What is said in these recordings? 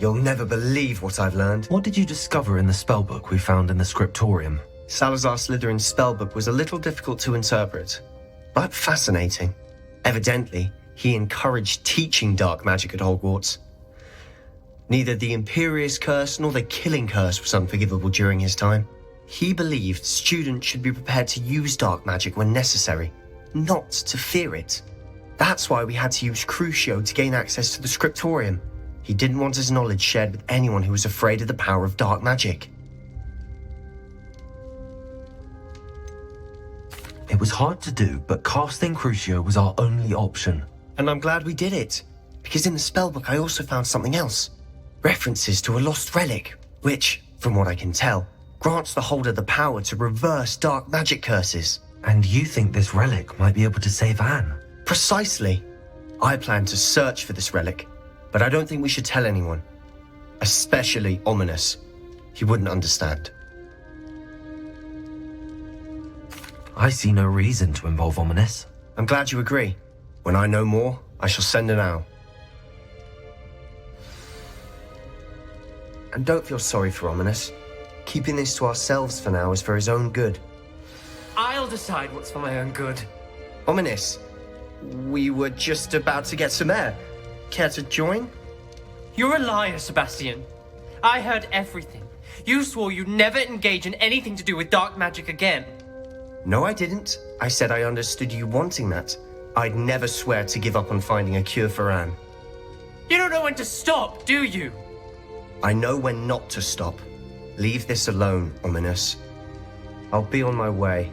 You'll never believe what I've learned. What did you discover in the spellbook we found in the scriptorium? Salazar Slytherin's spellbook was a little difficult to interpret, but fascinating. Evidently, he encouraged teaching dark magic at Hogwarts. Neither the Imperious Curse nor the Killing Curse was unforgivable during his time. He believed students should be prepared to use dark magic when necessary, not to fear it. That's why we had to use Crucio to gain access to the scriptorium. He didn't want his knowledge shared with anyone who was afraid of the power of dark magic. It was hard to do, but casting Crucio was our only option. And I'm glad we did it, because in the spellbook I also found something else. References to a lost relic, which, from what I can tell, grants the holder the power to reverse dark magic curses. And you think this relic might be able to save Anne? Precisely. I plan to search for this relic, but I don't think we should tell anyone. Especially Ominous. He wouldn't understand. I see no reason to involve Ominous. I'm glad you agree. When I know more, I shall send an owl. And don't feel sorry for Ominous. Keeping this to ourselves for now is for his own good. I'll decide what's for my own good. Ominous, we were just about to get some air. Care to join? You're a liar, Sebastian. I heard everything. You swore you'd never engage in anything to do with dark magic again. No, I didn't. I said I understood you wanting that. I'd never swear to give up on finding a cure for Anne. You don't know when to stop, do you? I know when not to stop. Leave this alone, Ominous. I'll be on my way.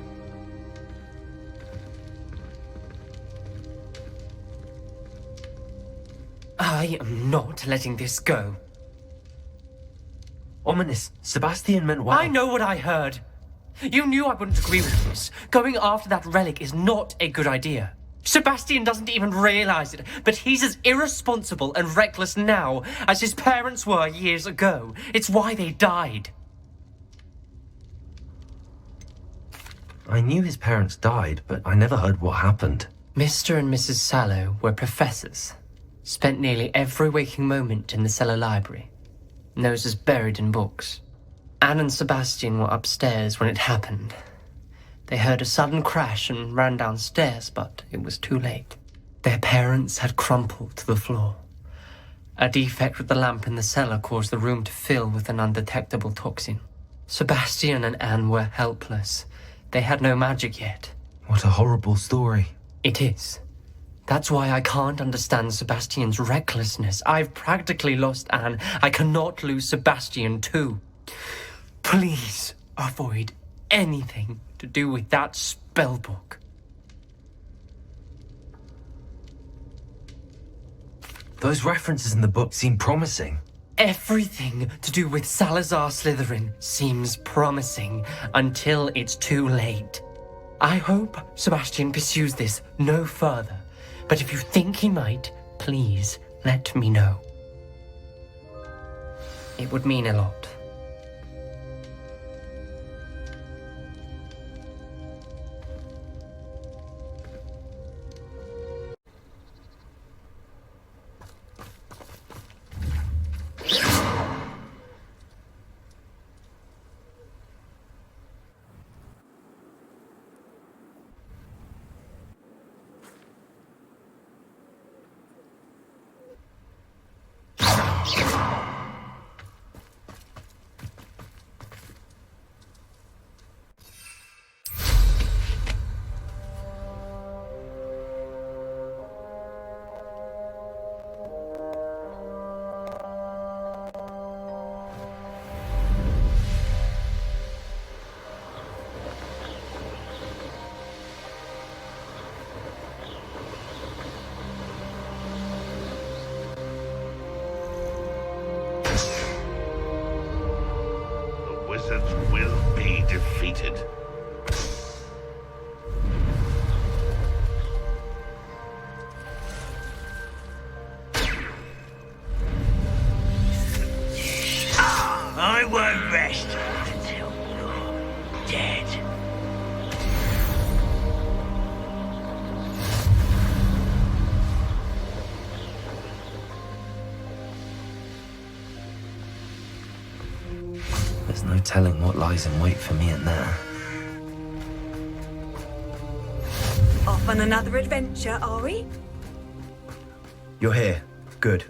I am not letting this go. Ominous, Sebastian meant well. I know what I heard. You knew I wouldn't agree with this. Going after that relic is not a good idea. Sebastian doesn't even realize it, but he's as irresponsible and reckless now as his parents were years ago. It's why they died. I knew his parents died, but I never heard what happened. Mr. and Mrs. Sallow were professors. Spent nearly every waking moment in the cellar library. Noses buried in books. Anne and Sebastian were upstairs when it happened. They heard a sudden crash and ran downstairs, but it was too late. Their parents had crumpled to the floor. A defect with the lamp in the cellar caused the room to fill with an undetectable toxin. Sebastian and Anne were helpless. They had no magic yet. What a horrible story. It is. That's why I can't understand Sebastian's recklessness. I've practically lost Anne. I cannot lose Sebastian too. Please avoid anything to do with that spellbook. Those references in the book seem promising. Everything to do with Salazar Slytherin seems promising until it's too late. I hope Sebastian pursues this no further, but if you think he might, please let me know. It would mean a lot. telling what lies in wait for me in there. Off on another adventure, are we? You're here. Good.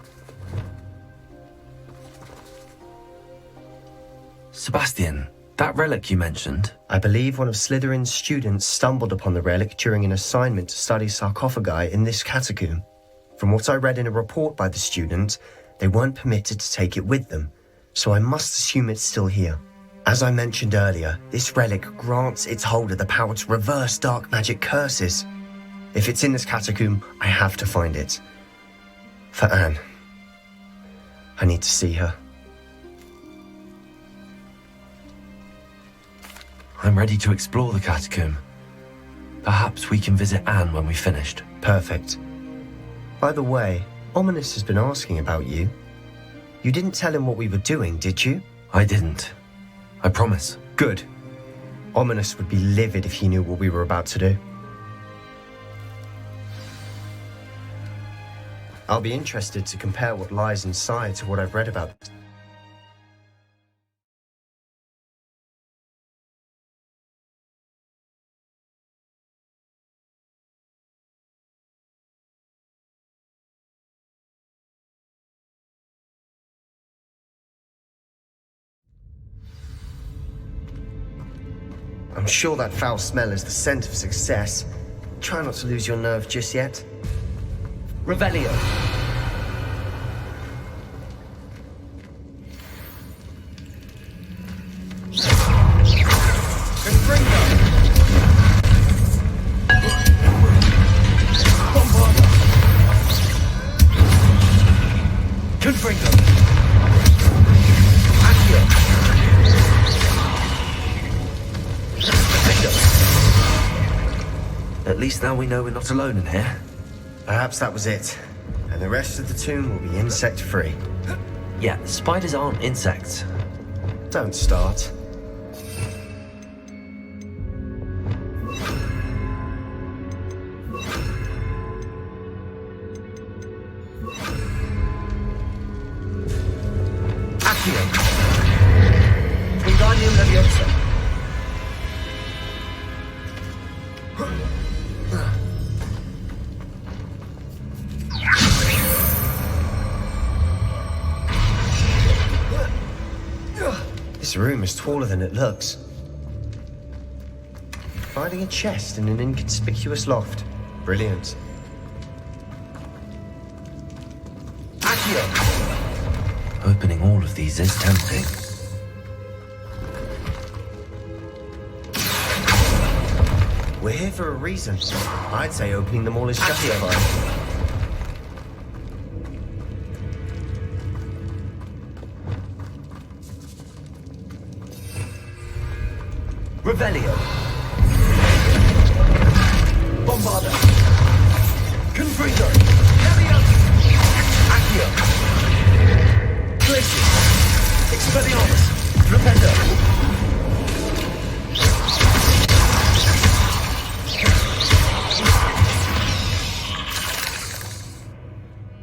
Sebastian, that relic you mentioned, I believe one of Slytherin's students stumbled upon the relic during an assignment to study sarcophagi in this catacomb. From what I read in a report by the student, they weren't permitted to take it with them, so I must assume it's still here. As I mentioned earlier, this relic grants its holder the power to reverse dark magic curses. If it's in this catacomb, I have to find it. For Anne. I need to see her. I'm ready to explore the catacomb. Perhaps we can visit Anne when we've finished. Perfect. By the way, Ominous has been asking about you. You didn't tell him what we were doing, did you? I didn't. I promise. Good. Ominous would be livid if he knew what we were about to do. I'll be interested to compare what lies inside to what I've read about. I'm sure that foul smell is the scent of success. Try not to lose your nerve just yet. Revelio. At least now we know we're not alone in here. Perhaps that was it. And the rest of the tomb will be insect-free. Yeah, spiders aren't insects. Don't start. Accio. Wingardium Leviosa. This room is taller than it looks. Finding a chest in an inconspicuous loft. Brilliant. Accio! Opening all of these is tempting. We're here for a reason. I'd say opening them all is justified. Revelio. Bombarda. Confringo. Leviosa. Accio. Glacius. Expelliarmus. Rependo.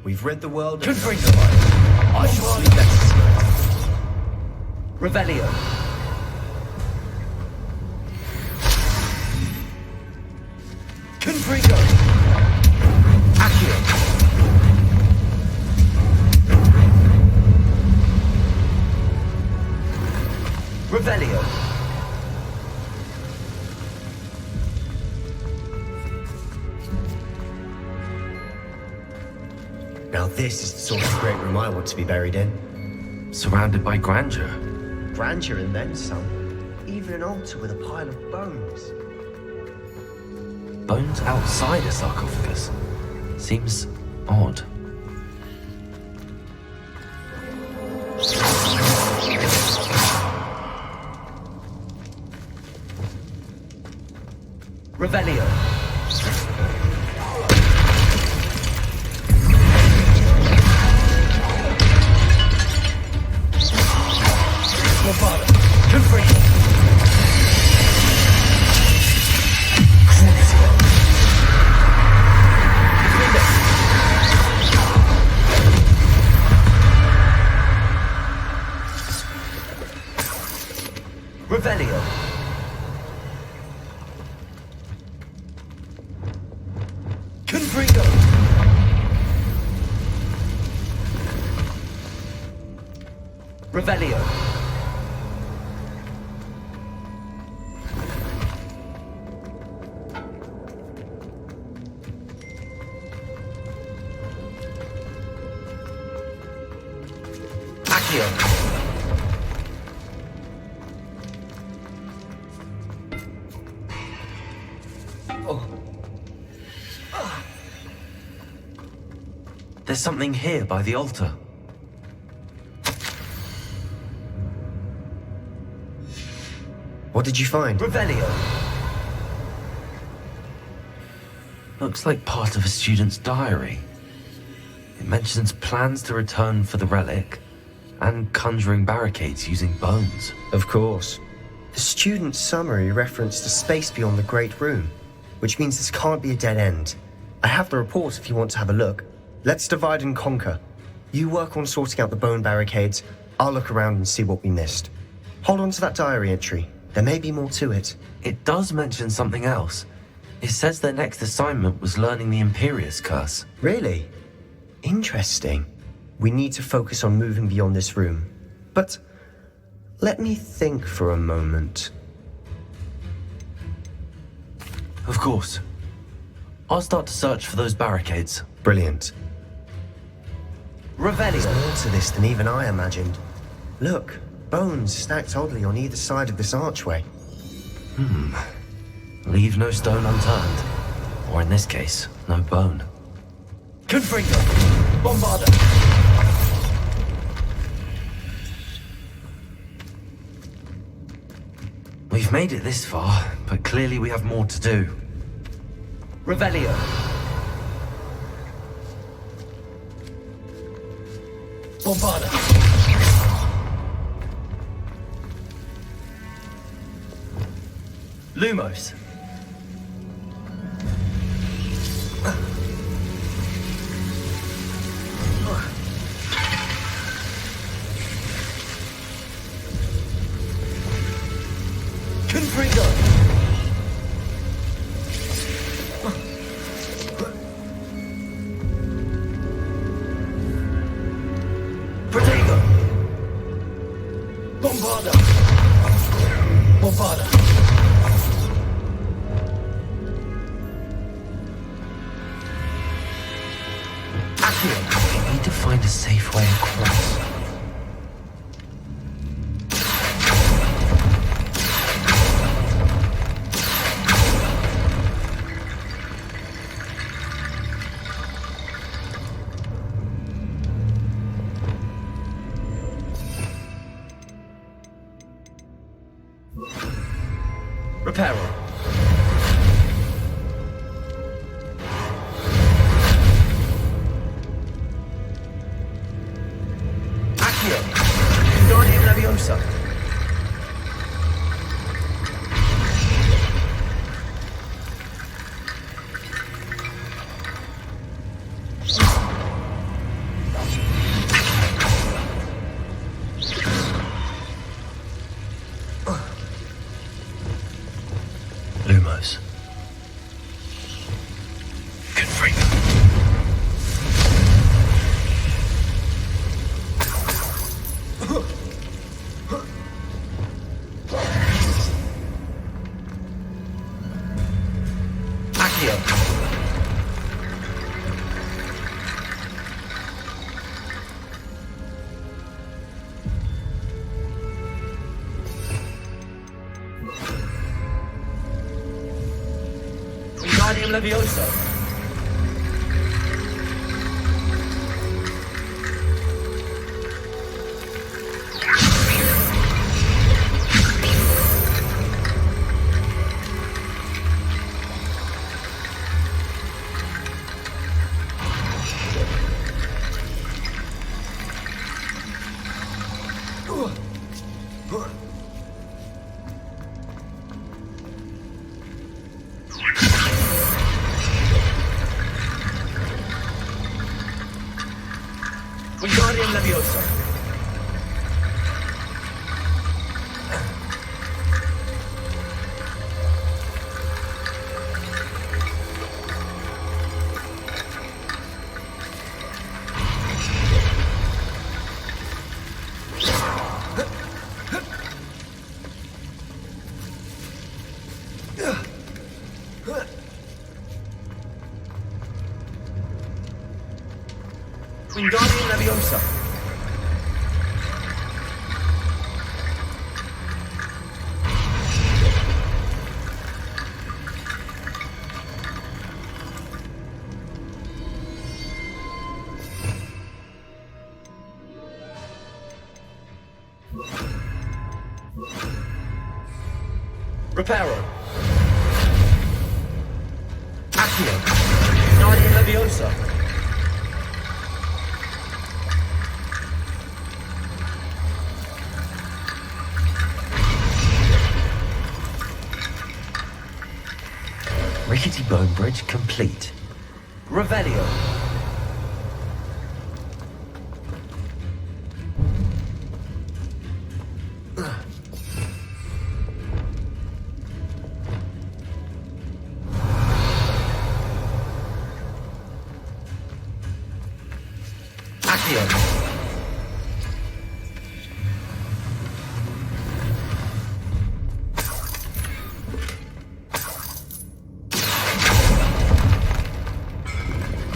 We've rid the world of... Confringo. I shall be best. Revelio. Confringo! Accio! Revelio! Now this is the sort of great room I want to be buried in. Surrounded by grandeur. Grandeur and then some. Even an altar with a pile of bones. Bones outside a sarcophagus. Seems odd. Revelio. Confringo. Revelio. Accio. There's something here by the altar. What did you find? Revelio. Looks like part of a student's diary. It mentions plans to return for the relic and conjuring barricades using bones. Of course. The student's summary referenced a space beyond the Great Room, which means this can't be a dead end. I have the report if you want to have a look. Let's divide and conquer. You work on sorting out the bone barricades. I'll look around and see what we missed. Hold on to that diary entry. There may be more to it. It does mention something else. It says their next assignment was learning the Imperious curse. Really? Interesting. We need to focus on moving beyond this room. But let me think for a moment. Of course. I'll start to search for those barricades. Brilliant. There's Revelio. more to this than even I imagined. Look, bones stacked oddly on either side of this archway. Leave no stone unturned. Or in this case, no bone. Confringo! Bombarda! We've made it this far, but clearly we have more to do. Revelio! Bombarda! Lumos! Confringo! Protego! Bombarda! Bombarda! Accio! We need to find a safe way across. Reparo. Accio. Guardian Leviosa. Lumos. Confringo. Accio. Guardian Leviosa. Guardian Leviosa. Wingardium Leviosa. Reparo. Accio. Wingardium Leviosa. Rickety bone bridge complete. Revelio. Accio.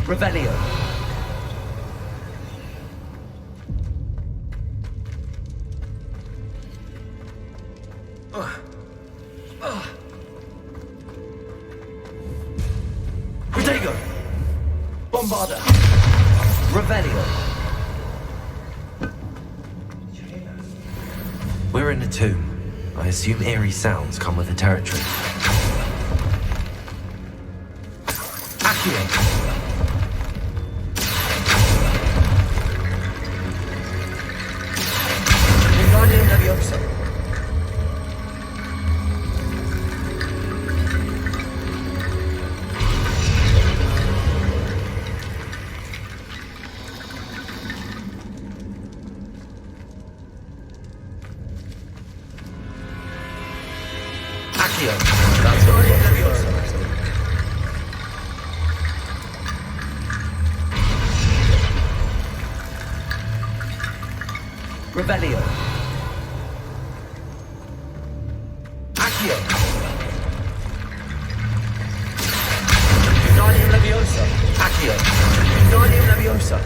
Revelio. Protego. Bombarda. Revelio. We're in a tomb. I assume eerie sounds come with the territory. Accio. Wingardium Leviosa. Accio. That's all Leviosa. Revelio. Accio. Wingardium Leviosa. Accio. Wingardium Leviosa.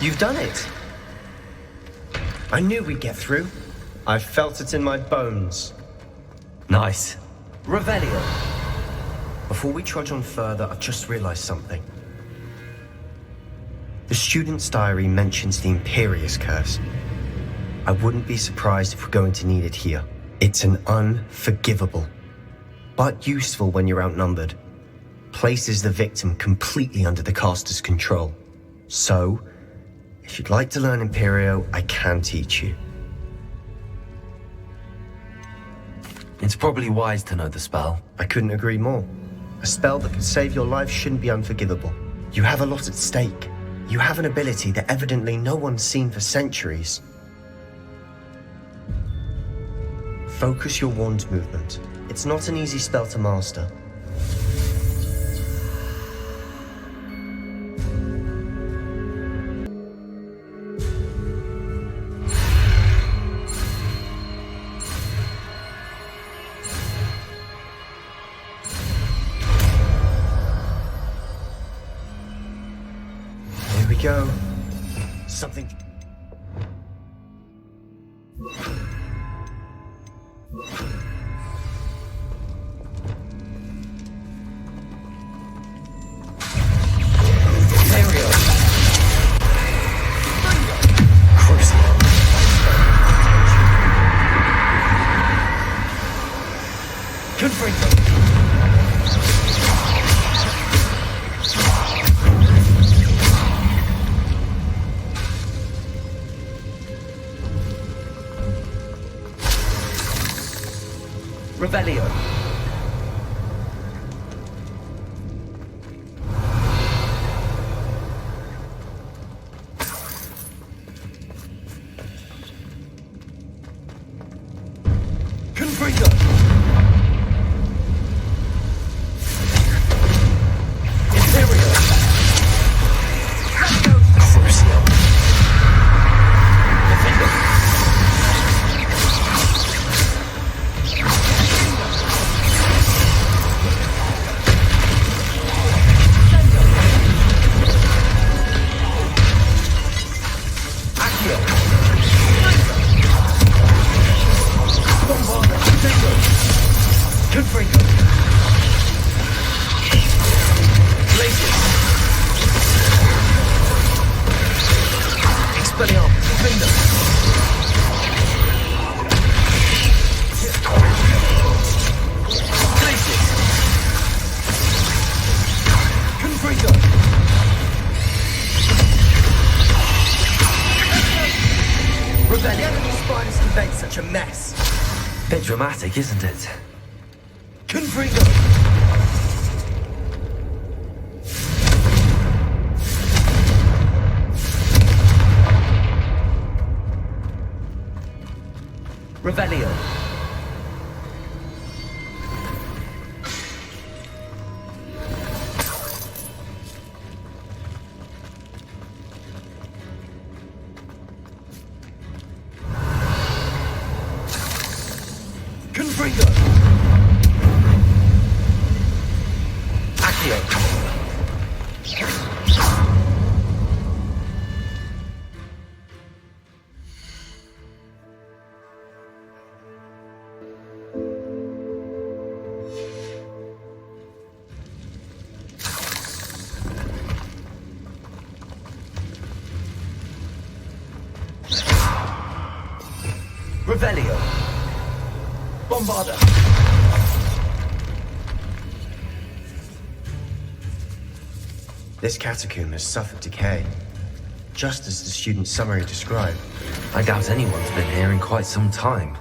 You've done it. I knew we'd get through. I felt it in my bones. Nice. Revelio. Before we trudge on further, I've just realized something. The student's diary mentions the Imperius curse. I wouldn't be surprised if we're going to need it here. It's an unforgivable, but useful when you're outnumbered. Places the victim completely under the caster's control. So, if you'd like to learn Imperio, I can teach you. It's probably wise to know the spell. I couldn't agree more. A spell that could save your life shouldn't be unforgivable. You have a lot at stake. You have an ability that evidently no one's seen for centuries. Focus your wand movement. It's not an easy spell to master. Here we go. Something... Imperio. Crucible. Confringo. Revelio. Confringo. Imperio. Crucio. Expelliarmus, Finger! Glacius! Confringo! Rebellion! The enemy spiders can make such a mess! Bit dramatic, isn't it? Confringo! Revelio. Confringo. Accio. Revelio. Bombarda. This catacomb has suffered decay, just as the student's summary described. I doubt anyone's been here in quite some time.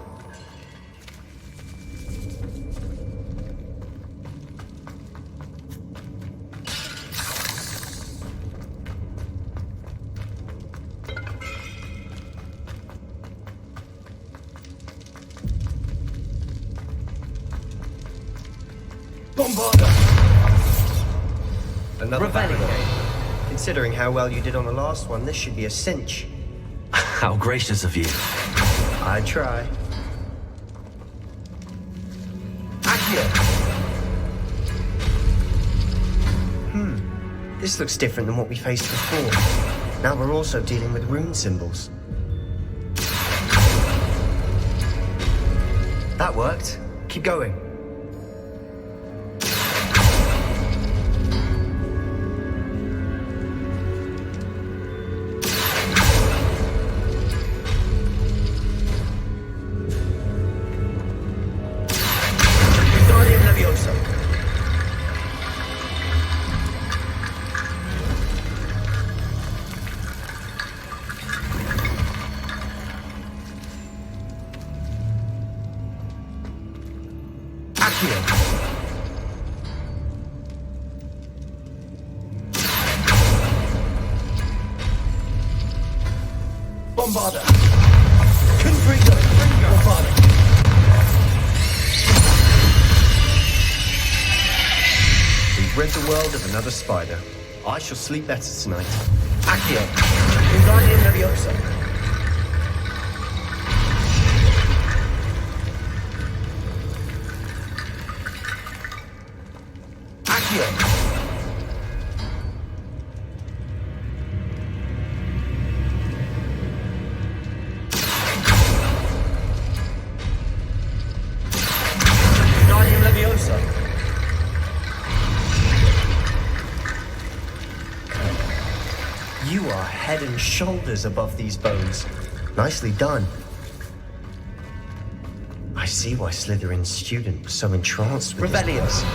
Bombarda! Another Revelio. barricade. Considering how well you did on the last one, this should be a cinch. How gracious of you. I try. Accio! This looks different than what we faced before. Now we're also dealing with rune symbols. That worked. Keep going. Bombarda! Confringo! Bombarda! We've rid the world of another spider. I shall sleep better tonight. Accio! Wingardium Leviosa! Accio! You are head and shoulders above these bones. Nicely done. I see why Slytherin's student was so entranced with Rebellious.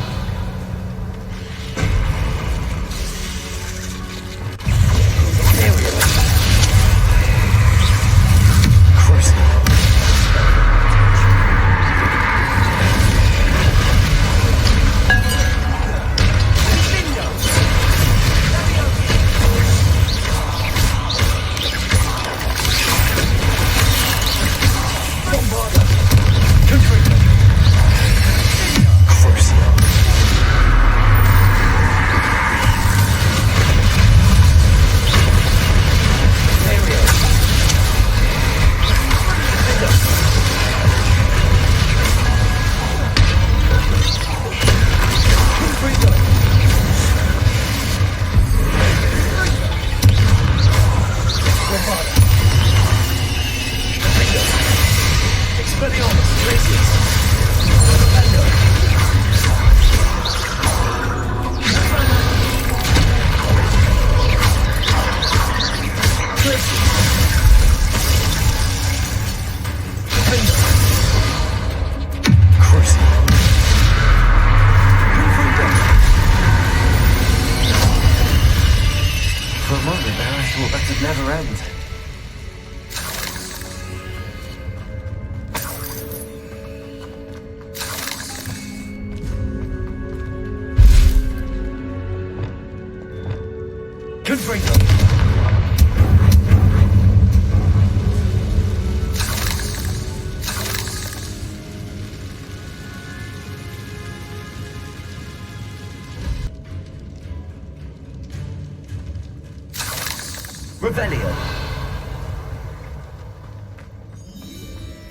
Revelio.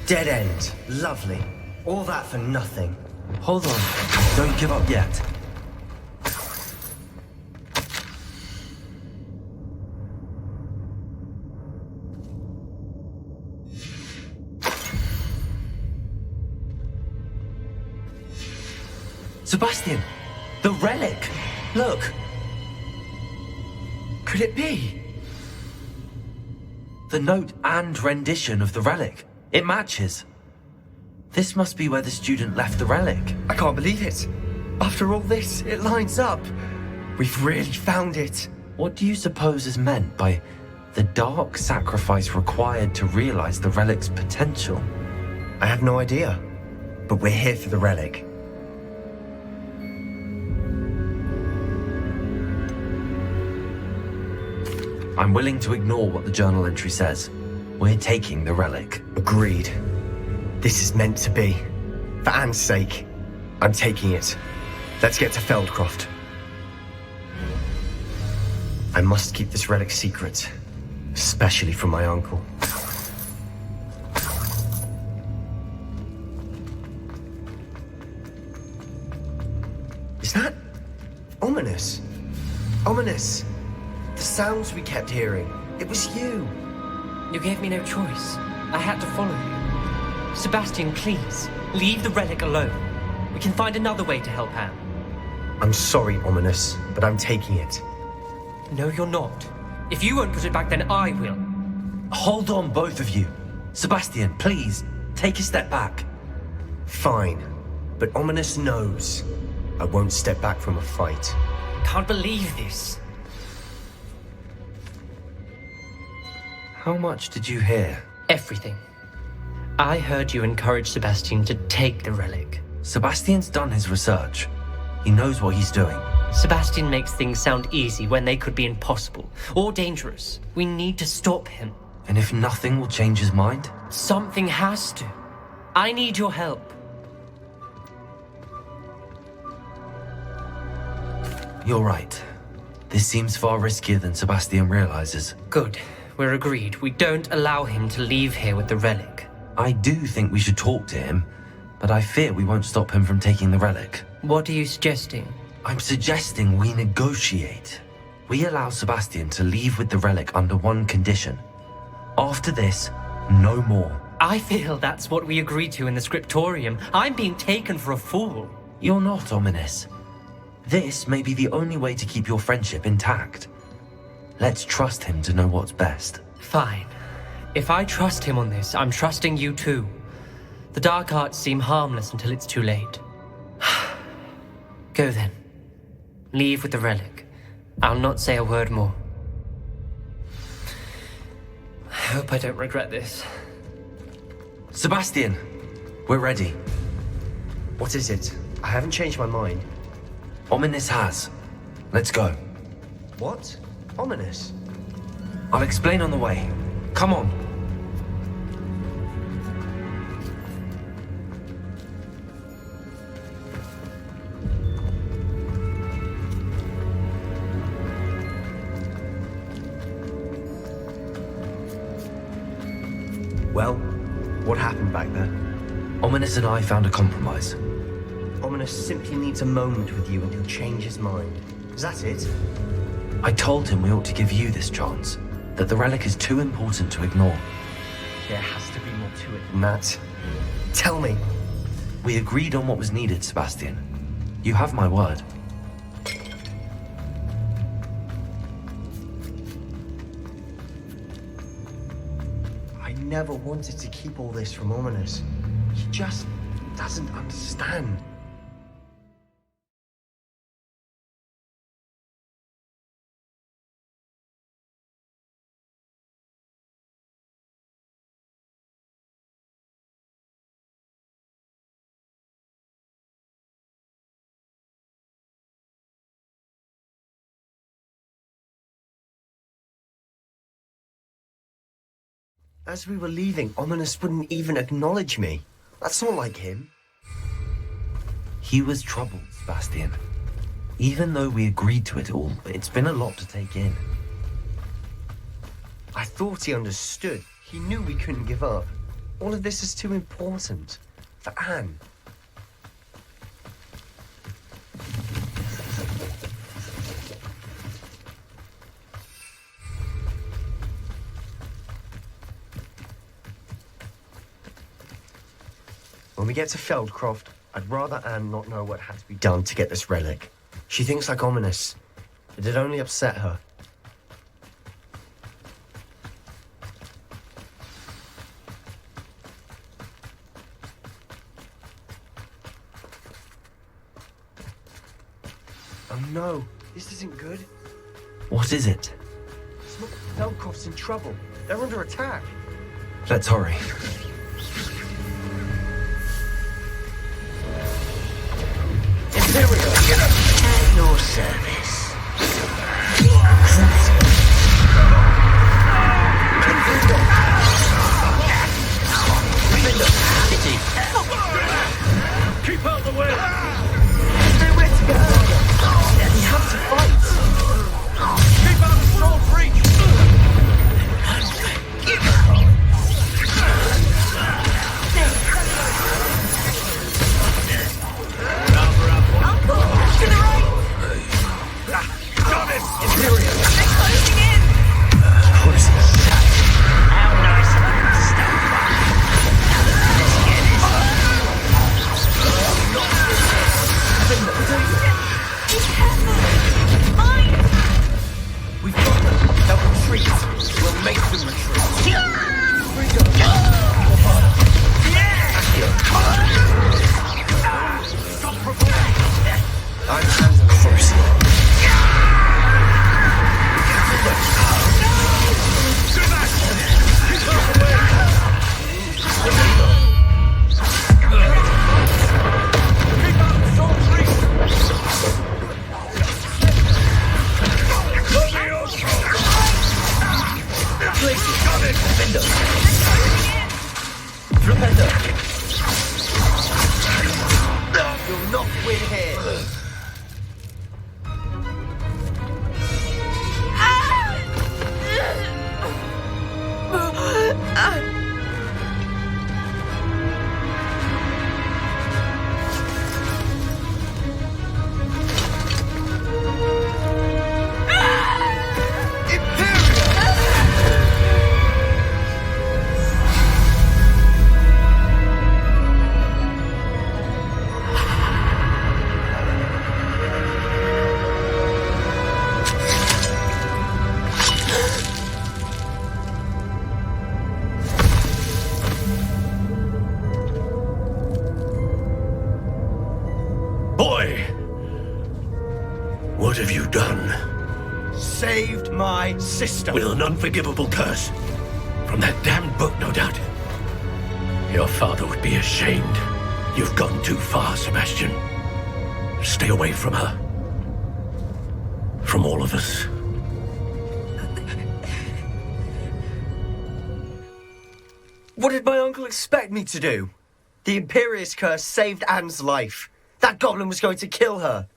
Dead end. Lovely. All that for nothing. Hold on. Don't give up yet. Sebastian! The relic! Look! Could it be? The note and rendition of the relic. It matches. This must be where the student left the relic. I can't believe it. After all this, it lines up. We've really found it. What do you suppose is meant by the dark sacrifice required to realize the relic's potential? I have no idea. But we're here for the relic. I'm willing to ignore what the journal entry says. We're taking the relic. Agreed. This is meant to be. For Anne's sake, I'm taking it. Let's get to Feldcroft. I must keep this relic secret, especially from my uncle. Is that ominous? Ominous. The sounds we kept hearing. It was you. You gave me no choice. I had to follow you. Sebastian, please, leave the relic alone. We can find another way to help Anne. I'm sorry, Ominous, but I'm taking it. No, you're not. If you won't put it back, then I will. Hold on, both of you. Sebastian, please, take a step back. Fine, but Ominous knows I won't step back from a fight. Can't believe this. How much did you hear? Everything. I heard you encourage Sebastian to take the relic. Sebastian's done his research. He knows what he's doing. Sebastian makes things sound easy when they could be impossible or dangerous. We need to stop him. And if nothing will change his mind? Something has to. I need your help. You're right. This seems far riskier than Sebastian realizes. Good. We're agreed. We don't allow him to leave here with the relic. I do think we should talk to him, but I fear we won't stop him from taking the relic. What are you suggesting? I'm suggesting we negotiate. We allow Sebastian to leave with the relic under one condition. After this, no more. I feel that's what we agreed to in the scriptorium. I'm being taken for a fool. You're not, Ominous. This may be the only way to keep your friendship intact. Let's trust him to know what's best. Fine. If I trust him on this, I'm trusting you too. The dark arts seem harmless until it's too late. Go then. Leave with the relic. I'll not say a word more. I hope I don't regret this. Sebastian, we're ready. What is it? I haven't changed my mind. Ominous has. Let's go. What? Ominous? I'll explain on the way. Come on. Well, what happened back there? Ominous and I found a compromise. Ominous simply needs a moment with you and he'll change his mind. Is that it? I told him we ought to give you this chance, that the relic is too important to ignore. There has to be more to it than that. Tell me. We agreed on what was needed, Sebastian. You have my word. I never wanted to keep all this from Ominous. He just doesn't understand. As we were leaving, Ominous wouldn't even acknowledge me. That's not like him. He was troubled, Sebastian. Even though we agreed to it all, it's been a lot to take in. I thought he understood. He knew we couldn't give up. All of this is too important. For Anne. When we get to Feldcroft, I'd rather Anne not know what had to be done to get this relic. She thinks like ominous. It'd only upset her. Oh no, this isn't good. What is it? Feldcroft's in trouble. They're under attack. Let's hurry. Imperio! At your service. Keep out the way! Nowhere to go! We have to fight! Keep out of Storm's reach! To the right! Got it! Imperio! They're closing in! What is this? How nice of them to stop by. Let's get it. Be careful! Mine! We've got them! They'll retreat! We'll make them retreat! I'm handling first. You'll not win here! Boy! What have you done? Saved my sister! With an unforgivable curse. From that damned book, no doubt. Your father would be ashamed. You've gone too far, Sebastian. Stay away from her. From all of us. What did my uncle expect me to do? The Imperious curse saved Anne's life. That goblin was going to kill her.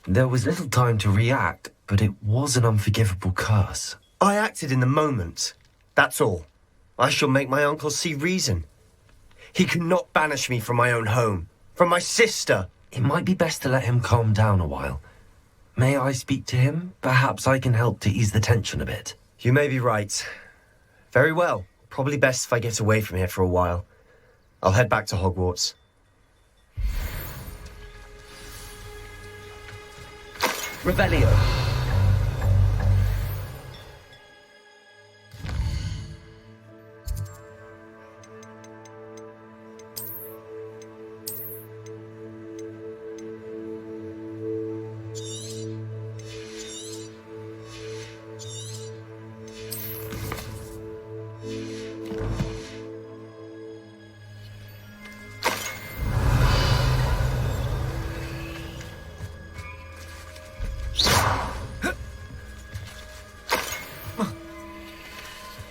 There was little time to react, but it was an unforgivable curse. I acted in the moment. That's all. I shall make my uncle see reason. He cannot banish me from my own home, from my sister. It might be best to let him calm down a while. May I speak to him? Perhaps I can help to ease the tension a bit. You may be right. Very well. Probably best if I get away from here for a while. I'll head back to Hogwarts. Revelio.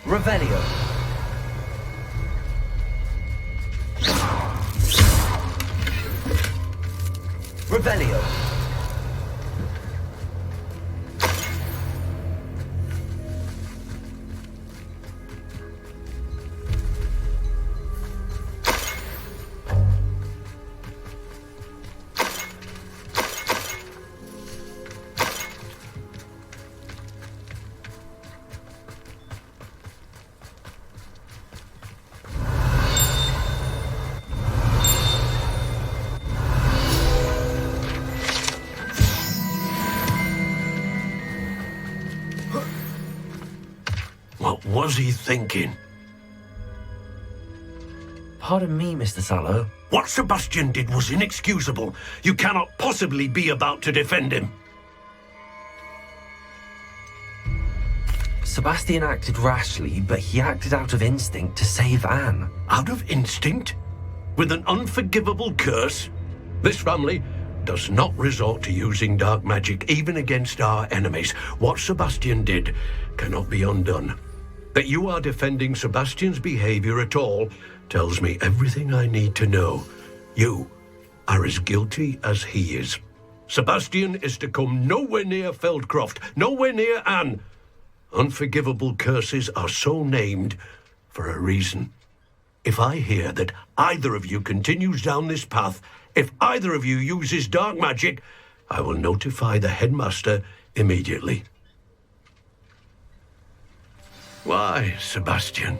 Revelio. Revelio. What was he thinking? Pardon me, Mr. Sallow. What Sebastian did was inexcusable. You cannot possibly be about to defend him. Sebastian acted rashly, but he acted out of instinct to save Anne. Out of instinct? With an unforgivable curse? This family does not resort to using dark magic even against our enemies. What Sebastian did cannot be undone. That you are defending Sebastian's behavior at all tells me everything I need to know. You are as guilty as he is. Sebastian is to come nowhere near Feldcroft, nowhere near Anne. Unforgivable curses are so named for a reason. If I hear that either of you continues down this path, if either of you uses dark magic, I will notify the headmaster immediately. Why, Sebastian?